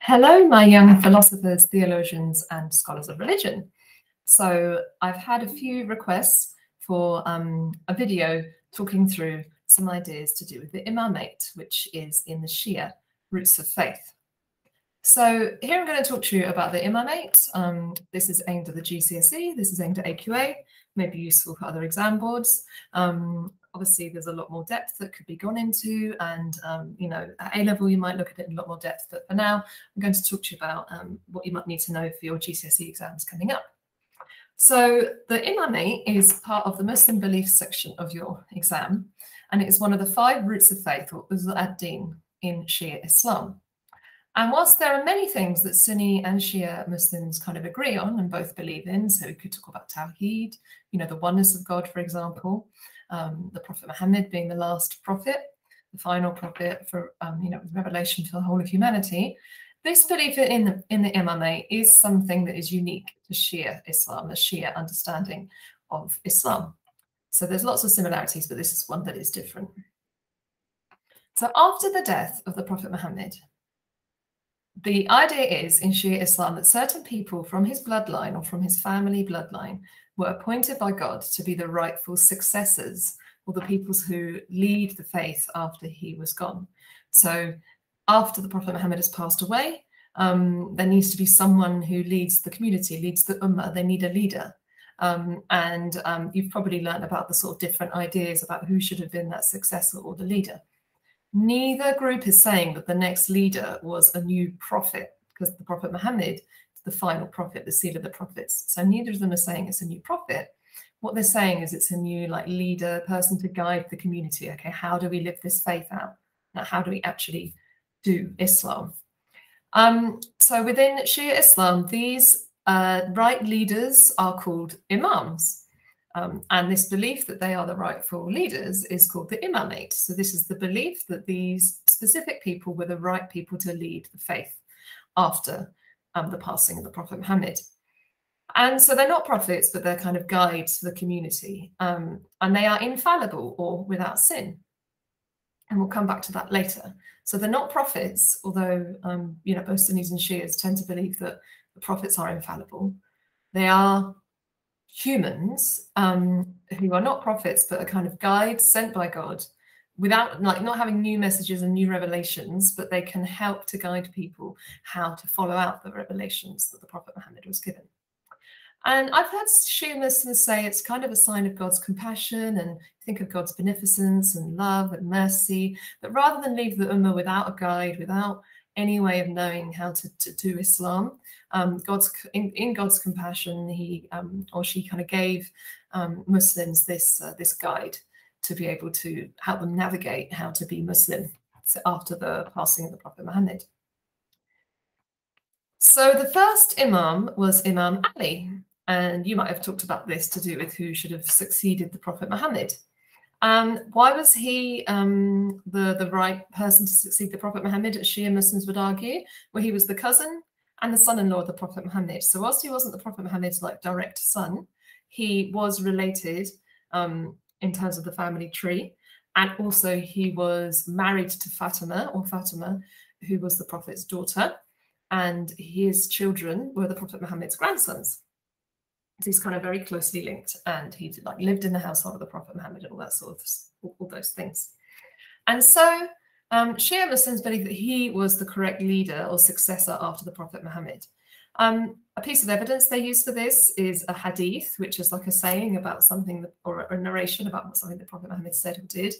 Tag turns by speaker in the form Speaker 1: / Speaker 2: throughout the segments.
Speaker 1: Hello, my young philosophers, theologians, and scholars of religion. So I've had a few requests for a video talking through some ideas to do with the Imamate, which is in the Shia roots of faith. So here I'm going to talk to you about the Imamate. This is aimed at the GCSE, this is aimed at AQA, may be useful for other exam boards. Obviously, there's a lot more depth that could be gone into, and at A-level you might look at it in a lot more depth. But for now, I'm going to talk to you about what you might need to know for your GCSE exams coming up. So the Imamate is part of the Muslim belief section of your exam, and it is one of the 5 roots of faith, or usul ad-din, in Shia Islam. And whilst there are many things that Sunni and Shia Muslims kind of agree on and both believe in, so we could talk about Tawheed, the oneness of God, for example, the Prophet Muhammad being the last prophet, the final prophet for, revelation to the whole of humanity. This belief in the Imamate is something that is unique to Shia Islam, the Shia understanding of Islam. So there's lots of similarities, but this is one that is different. So after the death of the Prophet Muhammad, the idea is in Shia Islam that certain people from his bloodline or from his family bloodline were appointed by God to be the rightful successors, or the peoples who lead the faith after he was gone. So after the Prophet Muhammad has passed away, there needs to be someone who leads the community, leads the ummah. They need a leader. You've probably learned about the sort of different ideas about who should have been that successor or the leader. Neither group is saying that the next leader was a new prophet, because the Prophet Muhammad is the final prophet, the seal of the prophets. So neither of them are saying it's a new prophet. What they're saying is it's a new leader, person to guide the community. Okay, how do we live this faith out? Now, how do we actually do Islam? So within Shia Islam, these right leaders are called imams. And this belief that they are the rightful leaders is called the Imamate. So this is the belief that these specific people were the right people to lead the faith after the passing of the Prophet Muhammad. And so they're not prophets, but they're kind of guides for the community. And they are infallible or without sin. And we'll come back to that later. So they're not prophets, although both Sunnis and Shias tend to believe that the prophets are infallible. They are humans who are not prophets, but are kind of guides sent by God, without not having new messages and new revelations, but they can help to guide people how to follow out the revelations that the Prophet Muhammad was given. And I've heard Shia Muslims say it's kind of a sign of God's compassion, and think of God's beneficence and love and mercy, that rather than leave the ummah without a guide, without any way of knowing how to do Islam, in God's compassion, he or she kind of gave Muslims this guide to be able to help them navigate how to be Muslim after the passing of the Prophet Muhammad. So the first Imam was Imam Ali, and you might have talked about this to do with who should have succeeded the Prophet Muhammad. Why was he the right person to succeed the Prophet Muhammad, as Shia Muslims would argue? Well, he was the cousin and the son-in-law of the Prophet Muhammad. So whilst he wasn't the Prophet Muhammad's direct son, he was related in terms of the family tree. And also he was married to Fatima, who was the Prophet's daughter. And his children were the Prophet Muhammad's grandsons. So he's kind of very closely linked, and he lived in the household of the Prophet Muhammad and all that sort of, all those things. And so Shia Muslims believe that he was the correct leader or successor after the Prophet Muhammad. A piece of evidence they use for this is a hadith, which is like a saying about something, or a narration about something the Prophet Muhammad said or did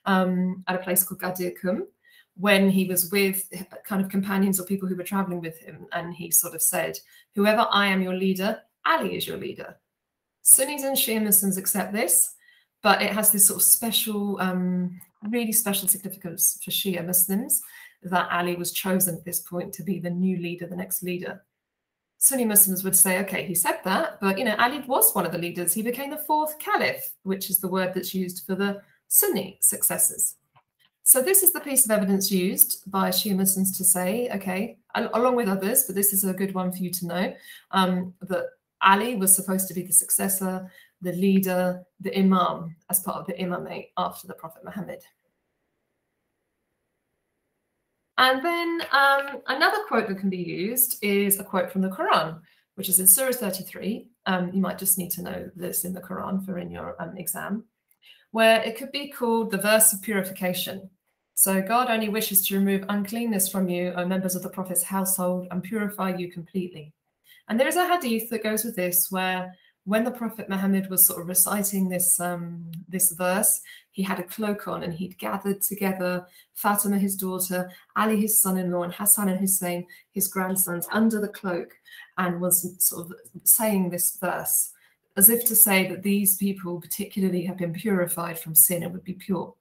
Speaker 1: at a place called Ghadir Qum, when he was with kind of companions or people who were traveling with him, and he sort of said, "Whoever I am your leader, Ali is your leader." Sunnis and Shia Muslims accept this, but it has this sort of special, really special significance for Shia Muslims that Ali was chosen at this point to be the new leader, the next leader. Sunni Muslims would say, okay, he said that, but Ali was one of the leaders. He became the 4th caliph, which is the word that's used for the Sunni successors. So this is the piece of evidence used by Shia Muslims to say, okay, along with others, but this is a good one for you to know, that Ali was supposed to be the successor, the leader, the imam, as part of the Imamate after the Prophet Muhammad. And then another quote that can be used is a quote from the Quran, which is in Surah 33. You might just need to know this in the Quran for in your exam, where it could be called the verse of purification. So God only wishes to remove uncleanness from you, O members of the Prophet's household, and purify you completely. And there is a hadith that goes with this, where when the Prophet Muhammad was sort of reciting this verse, he had a cloak on and he'd gathered together Fatima, his daughter, Ali, his son-in-law, and Hassan and Hussein, his grandsons, under the cloak, and was sort of saying this verse, as if to say that these people particularly have been purified from sin and would be pure.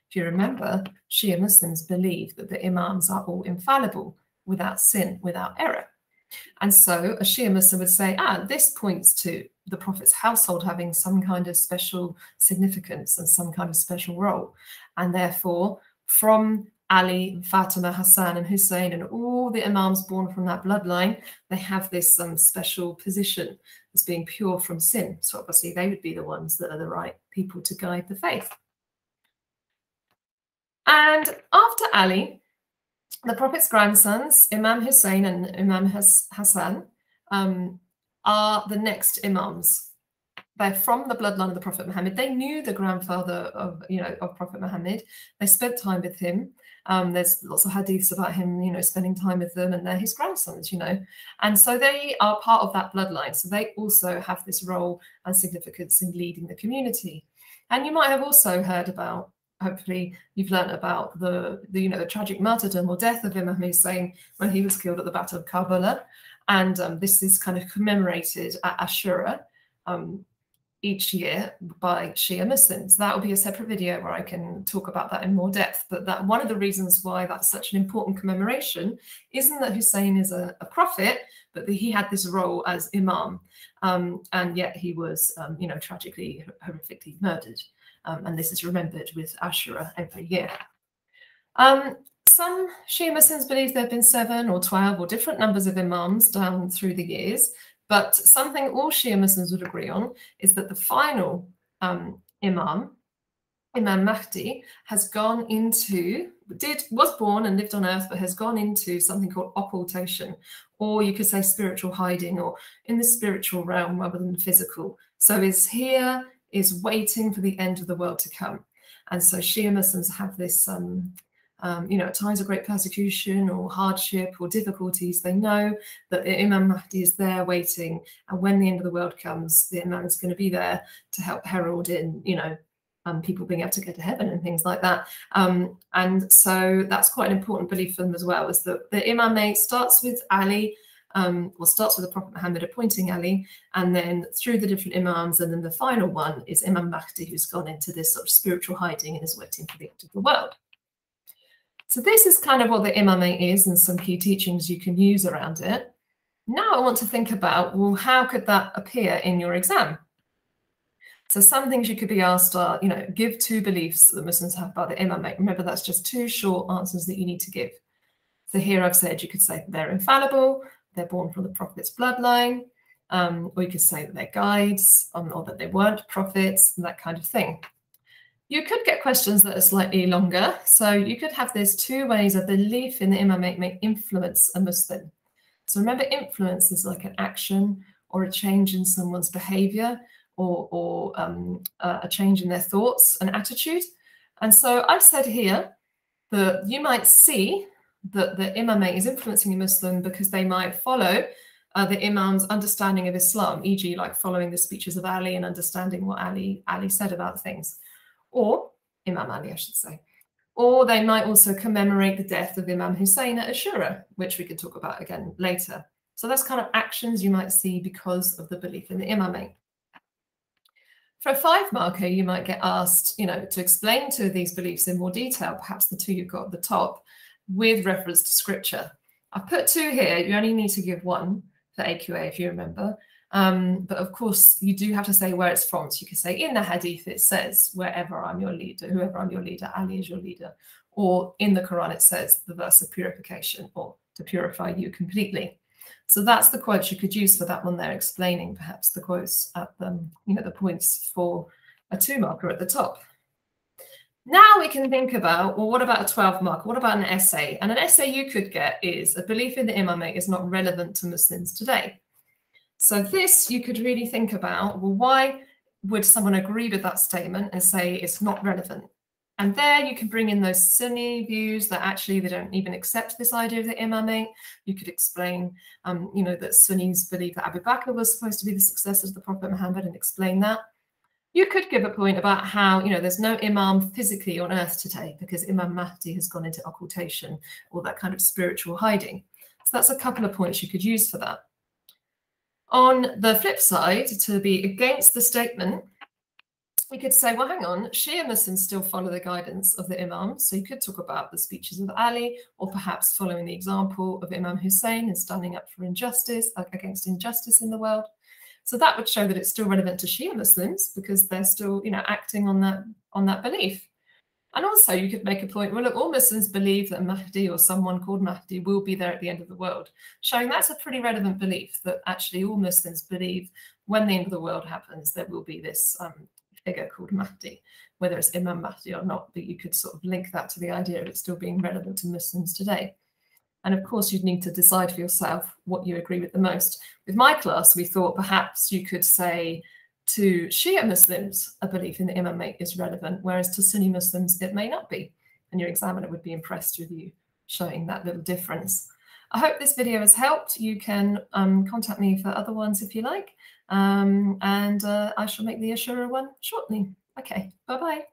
Speaker 1: If you remember, Shia Muslims believe that the Imams are all infallible, without sin, without error. And so a Shia Muslim would say, this points to the Prophet's household having some kind of special significance and some kind of special role. And therefore, from Ali, Fatima, Hassan, and Hussein, and all the Imams born from that bloodline, they have this special position as being pure from sin. So obviously they would be the ones that are the right people to guide the faith. And after Ali, the Prophet's grandsons, Imam Hussein and Imam Hassan, are the next Imams. They're from the bloodline of the Prophet Muhammad. They knew the grandfather of Prophet Muhammad. They spent time with him. There's lots of hadiths about him, spending time with them, and they're his grandsons, And so they are part of that bloodline. So they also have this role and significance in leading the community. And you might have also heard about, hopefully you've learned about the tragic martyrdom or death of Imam Hussein when he was killed at the Battle of Karbala. And this is kind of commemorated at Ashura each year by Shia Muslims. That will be a separate video where I can talk about that in more depth. But that one of the reasons why that's such an important commemoration isn't that Hussein is a prophet, but that he had this role as Imam. And yet he was, tragically, horrifically murdered. And this is remembered with Ashura every year. Some Shia Muslims believe there have been 7 or 12 or different numbers of Imams down through the years, but something all Shia Muslims would agree on is that the final Imam Mahdi, was born and lived on earth, but has gone into something called occultation, or you could say spiritual hiding, or in the spiritual realm rather than physical. So is waiting for the end of the world to come. And so Shia Muslims have this, at times of great persecution or hardship or difficulties, they know that the Imam Mahdi is there waiting. And when the end of the world comes, the Imam is going to be there to help herald in, people being able to get to heaven and things like that. And so that's quite an important belief for them as well, is that the Imamate starts with Ali, starts with the Prophet Muhammad appointing Ali, and then through the different Imams, and then the final one is Imam Mahdi, who's gone into this sort of spiritual hiding and is waiting for the end of the world. So this is kind of what the Imamate is and some key teachings you can use around it. Now I want to think about, well, how could that appear in your exam? So some things you could be asked are, give 2 beliefs that Muslims have about the Imamate. Remember, that's just 2 short answers that you need to give. So here I've said you could say they're infallible, they're born from the Prophet's bloodline, or you could say that they're guides, or that they weren't prophets, and that kind of thing. You could get questions that are slightly longer. So you could have there's 2 ways a belief in the Imamate may influence a Muslim. So remember, influence is like an action or a change in someone's behavior, or a change in their thoughts and attitude. And so I've said here that you might see that the Imamate is influencing a Muslim because they might follow the Imam's understanding of Islam, e.g. like following the speeches of Ali and understanding what Ali said about things, or Imam Ali, I should say. Or they might also commemorate the death of Imam Hussein at Ashura, which we could talk about again later. So that's kind of actions you might see because of the belief in the Imamate. For a 5 marker, you might get asked, to explain 2 of these beliefs in more detail, perhaps the 2 you've got at the top, with reference to scripture. I've put 2 here. You only need to give 1 for AQA, if you remember. But of course, you do have to say where it's from. So you can say in the hadith, it says, wherever I'm your leader, whoever I'm your leader, Ali is your leader. Or in the Quran, it says the verse of purification, or to purify you completely. So that's the quotes you could use for that one there, explaining perhaps the quotes at the points for a 2 marker at the top. Now we can think about, well, what about a 12 mark? What about an essay? And an essay you could get is a belief in the Imamate is not relevant to Muslims today. So this you could really think about, well, why would someone agree with that statement and say it's not relevant? And there you can bring in those Sunni views that actually they don't even accept this idea of the Imamate. You could explain, that Sunnis believe that Abu Bakr was supposed to be the successor of the Prophet Muhammad and explain that. You could give a point about how, there's no Imam physically on earth today because Imam Mahdi has gone into occultation or that kind of spiritual hiding. So that's a couple of points you could use for that. On the flip side, to be against the statement, we could say, well, hang on, Shia Muslims still follow the guidance of the Imam. So you could talk about the speeches of Ali, or perhaps following the example of Imam Hussein and standing up for injustice, against injustice in the world. So that would show that it's still relevant to Shia Muslims because they're still, acting on that belief. And also you could make a point, well, look, all Muslims believe that Mahdi or someone called Mahdi will be there at the end of the world, showing that's a pretty relevant belief that actually all Muslims believe when the end of the world happens, there will be this figure called Mahdi, whether it's Imam Mahdi or not, but you could sort of link that to the idea of it still being relevant to Muslims today. And of course, you'd need to decide for yourself what you agree with the most. With my class, we thought perhaps you could say to Shia Muslims, a belief in the Imamate is relevant, whereas to Sunni Muslims, it may not be. And your examiner would be impressed with you showing that little difference. I hope this video has helped. You can contact me for other ones if you like. And I shall make the Ashura one shortly. Okay, bye-bye.